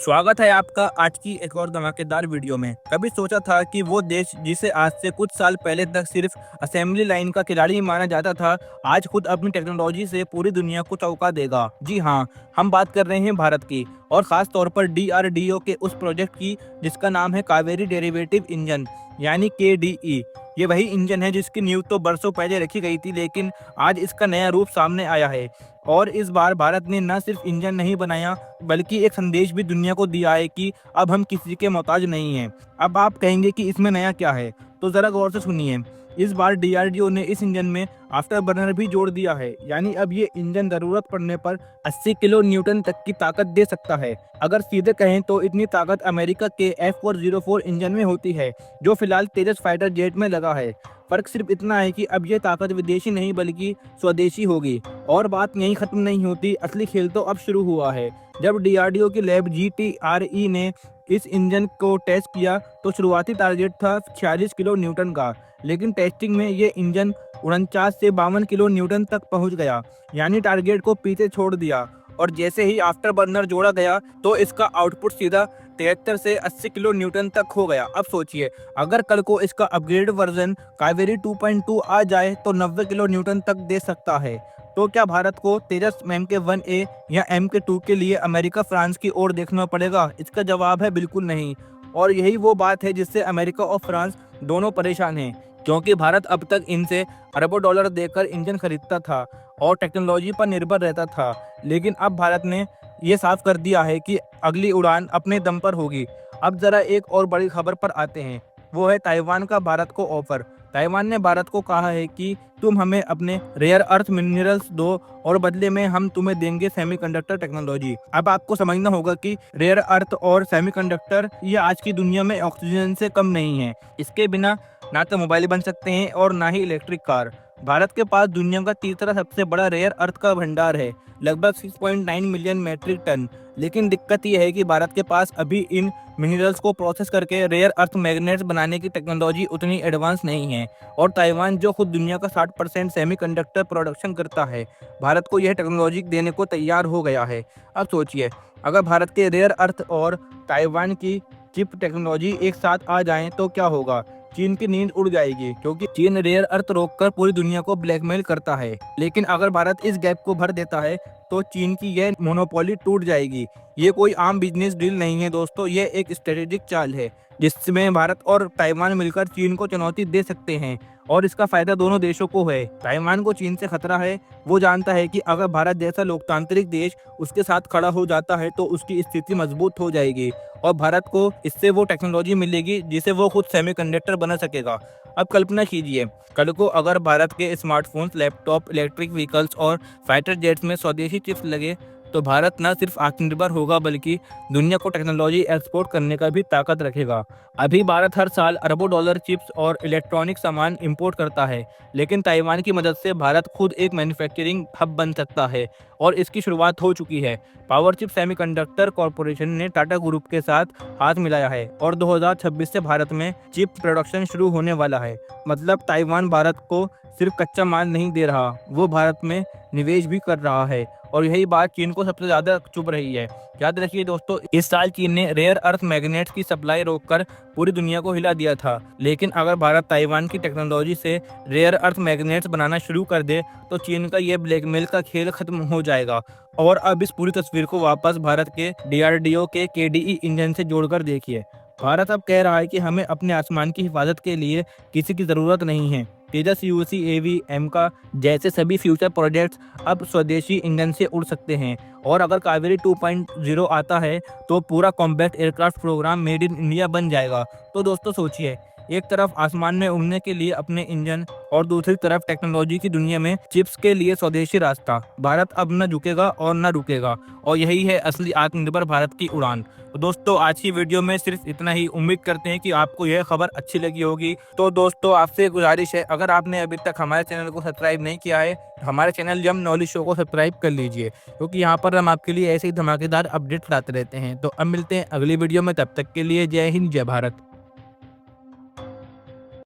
स्वागत है आपका आज की एक और धमाकेदार वीडियो में। कभी सोचा था कि वो देश जिसे आज से कुछ साल पहले तक सिर्फ असेंबली लाइन का खिलाड़ी माना जाता था, आज खुद अपनी टेक्नोलॉजी से पूरी दुनिया को चौंका देगा। जी हाँ, हम बात कर रहे हैं भारत की और खास तौर पर DRDO के उस प्रोजेक्ट की जिसका नाम है कावेरी डेरिवेटिव इंजन यानी KDE। ये वही इंजन है जिसकी नींव तो बरसों पहले रखी गई थी, लेकिन आज इसका नया रूप सामने आया है। और इस बार भारत ने न सिर्फ इंजन नहीं बनाया बल्कि एक संदेश भी दुनिया को दिया है कि अब हम किसी के मोहताज नहीं हैं। अब आप कहेंगे कि इसमें नया क्या है, तो ज़रा गौर से सुनिए। इस बार DRDO ने इस इंजन में आफ्टर बर्नर भी जोड़ दिया है, यानी अब ये इंजन ज़रूरत पड़ने पर 80 किलो न्यूटन तक की ताकत दे सकता है। अगर सीधे कहें तो इतनी ताकत अमेरिका के F404 इंजन में होती है, जो फिलहाल तेजस फाइटर जेट में लगा है। फर्क सिर्फ इतना है कि अब ये ताकत विदेशी नहीं बल्कि स्वदेशी होगी। और बात यहीं खत्म नहीं होती, असली खेल तो अब शुरू हुआ है। जब DRDO की लैब GTRE ने इस इंजन को टेस्ट किया तो शुरुआती टारगेट था 46 किलो न्यूटन का, लेकिन टेस्टिंग में ये इंजन 49 से 52 किलो न्यूटन तक पहुंच गया, यानी टारगेट को पीछे छोड़ दिया। और जैसे ही आफ्टर बर्नर जोड़ा गया तो इसका आउटपुट सीधा 73 से 80 किलो न्यूटन तक हो गया। अब सोचिए, अगर कल को इसका अपग्रेड वर्जन कावेरी 2.2 आ जाए तो 90 किलो न्यूटन तक दे सकता है। तो क्या भारत को तेजस MK1A या MK2 के लिए अमेरिका फ्रांस की ओर देखना पड़ेगा? इसका जवाब है बिल्कुल नहीं। और यही वो बात है जिससे अमेरिका और फ्रांस दोनों परेशान हैं, क्योंकि भारत अब तक इनसे अरबों डॉलर देकर इंजन खरीदता था और टेक्नोलॉजी पर निर्भर रहता था। लेकिन अब भारत ने ये साफ कर दिया है कि अगली उड़ान अपने दम पर होगी। अब जरा एक और बड़ी खबर पर आते हैं, वो है ताइवान का भारत को ऑफर। ताइवान ने भारत को कहा है कि तुम हमें अपने रेयर अर्थ मिनरल्स दो और बदले में हम तुम्हें देंगे सेमीकंडक्टर टेक्नोलॉजी। अब आपको समझना होगा कि रेयर अर्थ और सेमीकंडक्टर ये आज की दुनिया में ऑक्सीजन से कम नहीं है। इसके बिना ना तो मोबाइल बन सकते हैं और ना ही इलेक्ट्रिक कार। भारत के पास दुनिया का तीसरा सबसे बड़ा रेयर अर्थ का भंडार है, लगभग 6.9 मिलियन मैट्रिक टन। लेकिन दिक्कत यह है कि भारत के पास अभी इन मिनरल्स को प्रोसेस करके रेयर अर्थ मैग्नेट्स बनाने की टेक्नोलॉजी उतनी एडवांस नहीं है। और ताइवान जो खुद दुनिया का 60% सेमीकंडक्टर प्रोडक्शन करता है, भारत को यह टेक्नोलॉजी देने को तैयार हो गया है। अब सोचिए, अगर भारत के रेयर अर्थ और ताइवान की चिप टेक्नोलॉजी एक साथ आ जाएं तो क्या होगा? चीन की नींद उड़ जाएगी, क्योंकि चीन रेयर अर्थ रोककर पूरी दुनिया को ब्लैकमेल करता है। लेकिन अगर भारत इस गैप को भर देता है तो चीन की यह मोनोपोली टूट जाएगी। ये कोई आम बिजनेस डील नहीं है दोस्तों, ये एक स्ट्रेटेजिक चाल है जिसमें भारत और ताइवान मिलकर चीन को चुनौती दे सकते हैं और इसका फायदा दोनों देशों को है। ताइवान को चीन से खतरा है, वो जानता है कि अगर भारत जैसा लोकतांत्रिक देश उसके साथ खड़ा हो जाता है तो उसकी स्थिति मजबूत हो जाएगी और भारत को इससे वो टेक्नोलॉजी मिलेगी जिसे वो खुद सेमीकंडक्टर बना सकेगा। अब कल्पना कीजिए, कल को अगर भारत के स्मार्टफोन्स, लैपटॉप, इलेक्ट्रिक व्हीकल्स और फाइटर जेट्स में स्वदेशी चिप्स लगे तो भारत न सिर्फ आत्मनिर्भर होगा बल्कि दुनिया को टेक्नोलॉजी एक्सपोर्ट करने का भी ताकत रखेगा। अभी भारत हर साल अरबों डॉलर चिप्स और इलेक्ट्रॉनिक सामान इंपोर्ट करता है, लेकिन ताइवान की मदद से भारत खुद एक मैन्युफैक्चरिंग हब बन सकता है और इसकी शुरुआत हो चुकी है। पावर चिप सेमीकंडक्टर कॉरपोरेशन ने टाटा ग्रुप के साथ हाथ मिलाया है और 2026 से भारत में चिप प्रोडक्शन शुरू होने वाला है। मतलब ताइवान भारत को सिर्फ कच्चा माल नहीं दे रहा, वो भारत में निवेश भी कर रहा है। और यही बात चीन को सबसे ज्यादा चुभ रही है। याद रखिए दोस्तों, इस साल चीन ने रेयर अर्थ मैग्नेट्स की सप्लाई रोककर पूरी दुनिया को हिला दिया था। लेकिन अगर भारत ताइवान की टेक्नोलॉजी से रेयर अर्थ मैग्नेट्स बनाना शुरू कर दे तो चीन का ये ब्लैकमेल का खेल खत्म हो जाएगा। और अब इस पूरी तस्वीर को वापस भारत के DRDO के KDE इंजन से जोड़कर देखिए। भारत अब कह रहा है कि हमें अपने आसमान की हिफाजत के लिए किसी की जरूरत नहीं है। तेजस UAV MK जैसे सभी फ्यूचर प्रोजेक्ट्स अब स्वदेशी इंजन से उड़ सकते हैं। और अगर कावेरी 2.0 आता है तो पूरा combat aircraft programme made in India बन जाएगा। तो दोस्तों सोचिए, एक तरफ आसमान में उड़ने के लिए अपने इंजन और दूसरी तरफ टेक्नोलॉजी की दुनिया में चिप्स के लिए स्वदेशी रास्ता। भारत अब न झुकेगा और न रुकेगा, और यही है असली आत्मनिर्भर भारत की उड़ान। तो दोस्तों आज की वीडियो में सिर्फ इतना ही। उम्मीद करते हैं कि आपको यह खबर अच्छी लगी होगी। तो दोस्तों आपसे गुजारिश है, अगर आपने अभी तक हमारे चैनल को सब्सक्राइब नहीं किया है, हमारे चैनल जम नॉलेज शो को सब्सक्राइब कर लीजिए, क्योंकि यहाँ पर हम आपके लिए ऐसे ही धमाकेदार अपडेट लाते रहते हैं। तो अब मिलते हैं अगली वीडियो में, तब तक के लिए जय हिंद, जय भारत।